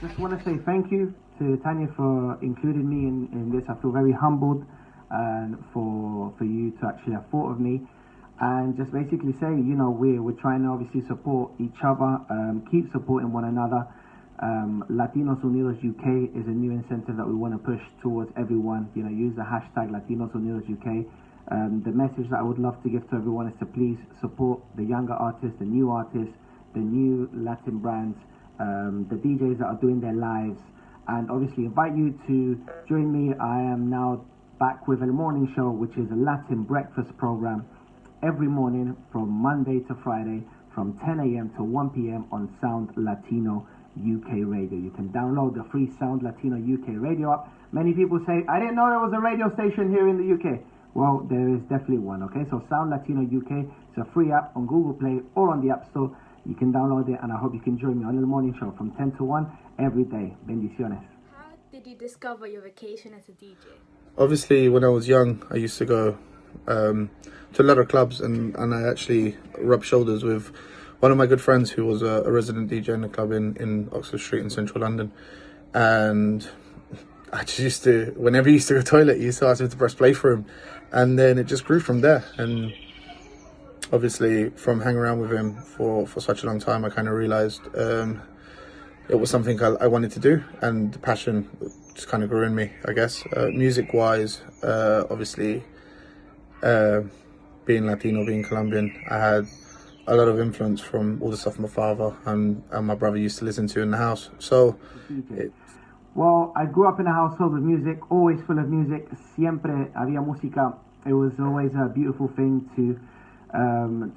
Just want to say thank you to Tania for including me in this. I feel very humbled and for you to actually have thought of me. And just basically say, we're trying to obviously support each other, keep supporting one another. Latinos Unidos UK is a new incentive that we want to push towards everyone. Use the hashtag Latinos Unidos UK. The message that I would love to give to everyone is to please support the younger artists, the new artists, the new Latin brands, the DJs that are doing their lives, and obviously invite you to join me. I am now back with a morning show, which is a Latin breakfast program every morning from Monday to Friday from 10 a.m. to 1 p.m. on Sound Latino UK Radio. You can download the free Sound Latino UK Radio app. Many people say, I didn't know there was a radio station here in the UK. Well, there is definitely one, okay? So Sound Latino UK, it's a free app on Google Play or on the App Store. You can download it, and I hope you can join me on the morning show from 10 to 1 every day. Bendiciones. How did you discover your vocation as a DJ? Obviously, when I was young, I used to go to a lot of clubs, and I actually rubbed shoulders with one of my good friends who was a resident DJ in the club in Oxford Street in central London. And I just used to, whenever he used to go to the toilet, he used to ask me to press play for him. And then it just grew from there. And obviously, from hanging around with him for such a long time, I kind of realised it was something I wanted to do, and the passion just kind of grew in me, I guess. Music-wise, obviously, being Latino, being Colombian, I had a lot of influence from all the stuff my father and my brother used to listen to in the house. So, well, I grew up in a household with music, always full of music. Siempre había música. It was always a beautiful thing to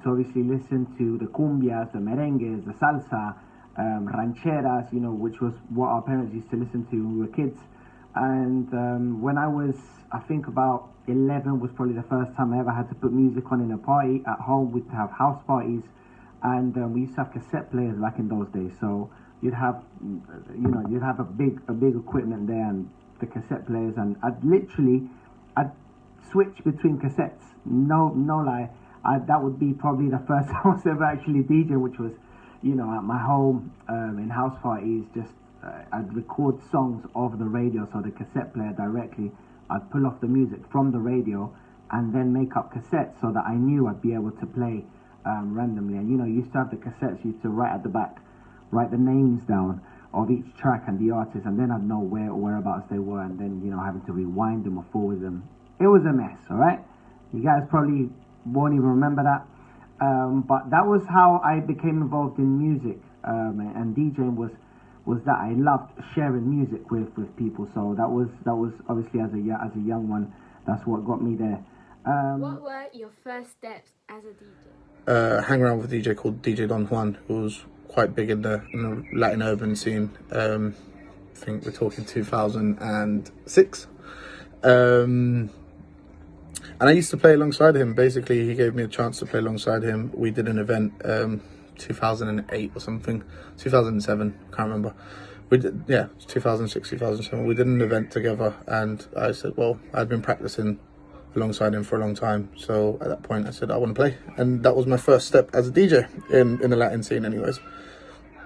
obviously listen to the cumbias, the merengues, the salsa, rancheras, which was what our parents used to listen to when we were kids. And when I was, I think about 11 was probably the first time I ever had to put music on in a party. At home, we'd have house parties, and we used to have cassette players back in those days. So you'd have a big equipment there and the cassette players, and I'd switch between cassettes. No lie. That would be probably the first time I was ever actually DJ, which was, at my home, in house parties. Just I'd record songs over the radio, so the cassette player directly. I'd pull off the music from the radio and then make up cassettes so that I knew I'd be able to play randomly. And you used to have the cassettes, you used to write at the back, write the names down of each track and the artist, and then I'd know whereabouts they were, and then having to rewind them or forward them. It was a mess, all right? You guys probably won't even remember that, but that was how I became involved in music, and DJing was that I loved sharing music with people. So that was obviously as a young one, that's what got me there. What were your first steps as a DJ? Hang around with a DJ called DJ Dontwant, who was quite big in the Latin urban scene. I think we're talking 2006. And I used to play alongside him. Basically, he gave me a chance to play alongside him. We did an event 2008 or something, 2007, can't remember. We did, 2006, 2007. We did an event together, and I said, well, I'd been practicing alongside him for a long time. So at that point, I said, I want to play. And that was my first step as a DJ in the Latin scene anyways.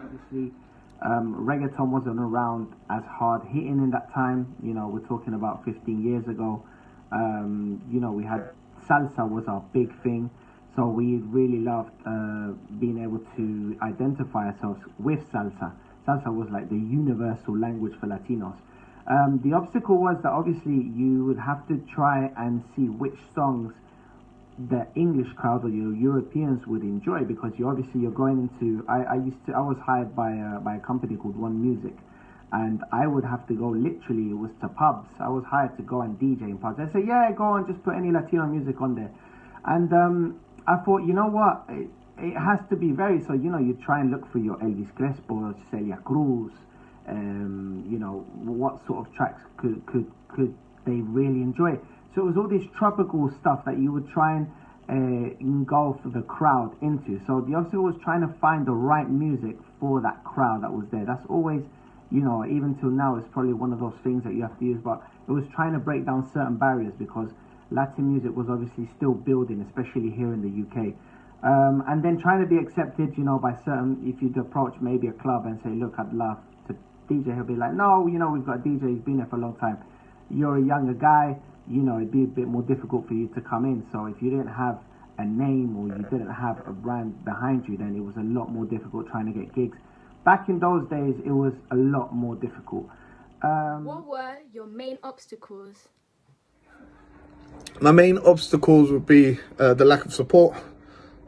Obviously, reggaeton wasn't around as hard hitting in that time. We're talking about 15 years ago. We had salsa was our big thing. So we really loved being able to identify ourselves with salsa. Salsa was like the universal language for Latinos. The obstacle was that obviously you would have to try and see which songs the English crowd or your Europeans would enjoy, because you're going into. I was hired by a company called One Music, and I would have to go literally. It was to pubs. I was hired to go and DJ in pubs. They say, yeah, go on, just put any Latino music on there, and I thought, you know what, it has to be very, so, you try and look for your Elvis Crespo, Celia Cruz, what sort of tracks could they really enjoy. So it was all this tropical stuff that you would try and engulf the crowd into. So the obstacle was trying to find the right music for that crowd that was there. That's always, even till now, it's probably one of those things that you have to use, but it was trying to break down certain barriers, because Latin music was obviously still building, especially here in the UK. And then trying to be accepted, by certain, if you'd approach maybe a club and say, look, I'd love to DJ, he'll be like, no, we've got a DJ, he's been there for a long time. You're a younger guy, it'd be a bit more difficult for you to come in. So if you didn't have a name or you didn't have a brand behind you, then it was a lot more difficult trying to get gigs. Back in those days, it was a lot more difficult. What were your main obstacles? My main obstacles would be the lack of support,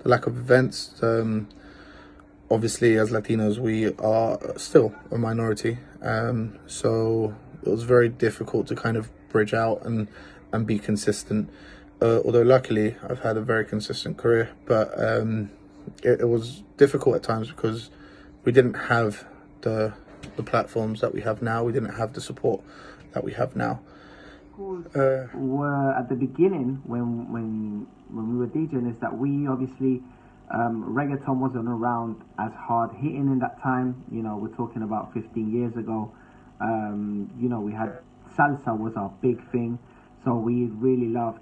the lack of events. Obviously, as Latinos, we are still a minority. So it was very difficult to kind of bridge out and be consistent. Although luckily, I've had a very consistent career. But it was difficult at times because we didn't have the platforms that we have now. We didn't have the support that we have now. Were at the beginning when we were DJing is that we obviously reggaeton wasn't around as hard hitting in that time. We're talking about 15 years ago. We had salsa was our big thing, so we really loved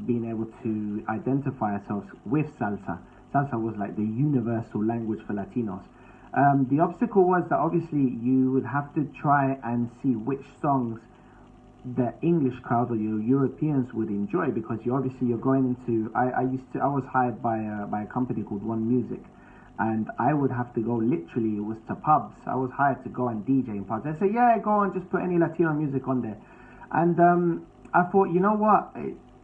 being able to identify ourselves with salsa. Salsa was like the universal language for Latinos. The obstacle was that obviously you would have to try and see which songs the English crowd or your Europeans would enjoy, because you're going into. I was hired by a company called One Music, and I would have to go literally. It was to pubs. I was hired to go and DJ in pubs. They say, yeah, go on, just put any Latino music on there, and I thought, you know what,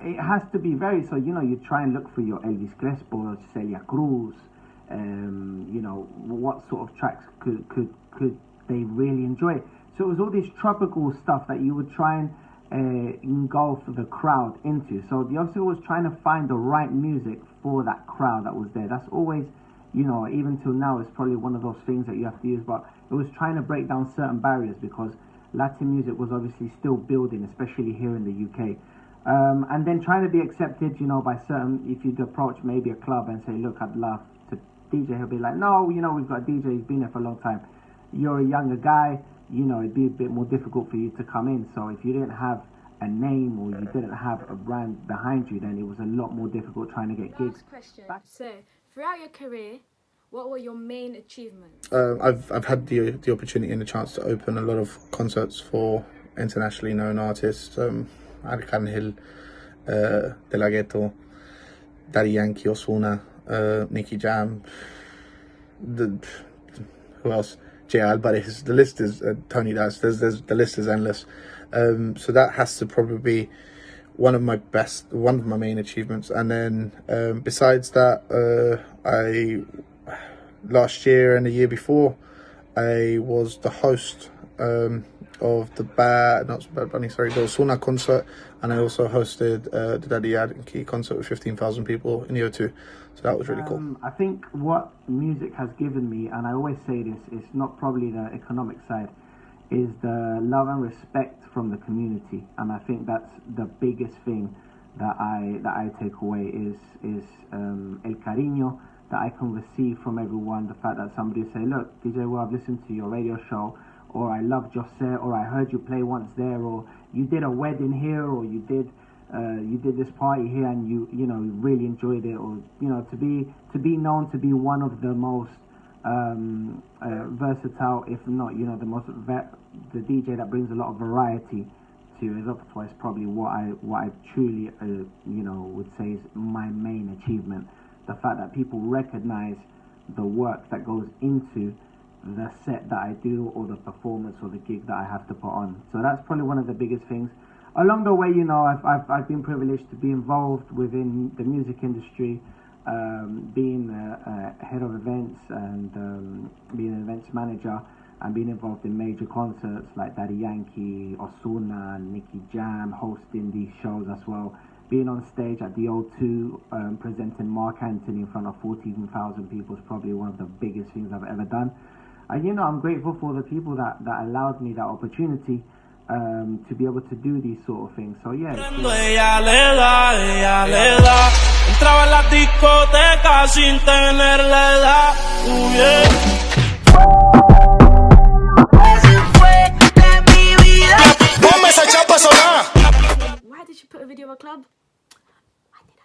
it has to be very. So you try and look for your Elvis Crespo, Celia Cruz. What sort of tracks could they really enjoy? So it was all this tropical stuff that you would try and engulf the crowd into. So the obstacle was trying to find the right music for that crowd that was there. That's always, even till now, it's probably one of those things that you have to use. But it was trying to break down certain barriers, because Latin music was obviously still building, especially here in the UK. And then trying to be accepted, by certain, if you'd approach maybe a club and say, look, I'd love to DJ, he'll be like, no, we've got a DJ, he's been there for a long time. You're a younger guy, it'd be a bit more difficult for you to come in. So if you didn't have a name or you didn't have a brand behind you, then it was a lot more difficult trying to get gigs. Last question. So, throughout your career, what were your main achievements? I've had the opportunity and the chance to open a lot of concerts for internationally known artists. Arcángel, De La Ghetto, Daddy Yankee, Ozuna, Nicky Jam, who else? J. Alvarez. The list is Tony Das. There's the list is endless. So that has to probably be one of my main achievements. And then besides that, last year and the year before, I was the host of the Ozuna concert, and I also hosted the Daddy Yankee concert with 15,000 people in the O2. So that was really cool. I think what music has given me, and I always say this, it's not probably the economic side, is the love and respect from the community. And I think that's the biggest thing that I take away is el cariño that I can receive from everyone. The fact that somebody say, look, DJ, well, I've listened to your radio show, or I love your set, or I heard you play once there, or you did a wedding here, or you did this party here and you really enjoyed it, or to be known to be one of the most versatile, if not the DJ that brings a lot of variety to his repertoire, is probably what I truly would say is my main achievement. The fact that people recognize the work that goes into the set that I do, or the performance, or the gig that I have to put on. So that's probably one of the biggest things. Along the way, I've been privileged to be involved within the music industry, being head of events and being an events manager, and being involved in major concerts like Daddy Yankee, Ozuna, Nicky Jam, hosting these shows as well. Being on stage at the O2, presenting Mark Anthony in front of 14,000 people is probably one of the biggest things I've ever done. And I'm grateful for the people that allowed me that opportunity to be able to do these sort of things. So yeah. Entraba en la discoteca sin tenerle edad. Why did you put a video of a club? Why did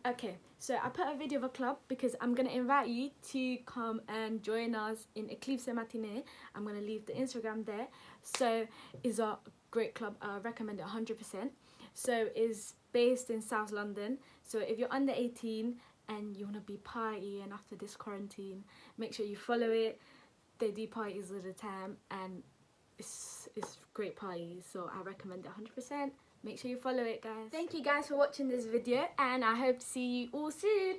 Okay, so I put a video of a club because I'm going to invite you to come and join us in Eclipse Matinee. I'm going to leave the Instagram there. So it's a great club. I recommend it 100%. So it's based in South London. So if you're under 18 and you want to be partying after this quarantine, make sure you follow it. They do parties all the time and it's great parties. So I recommend it 100%. Make sure you follow it, guys. Thank you guys for watching this video and I hope to see you all soon.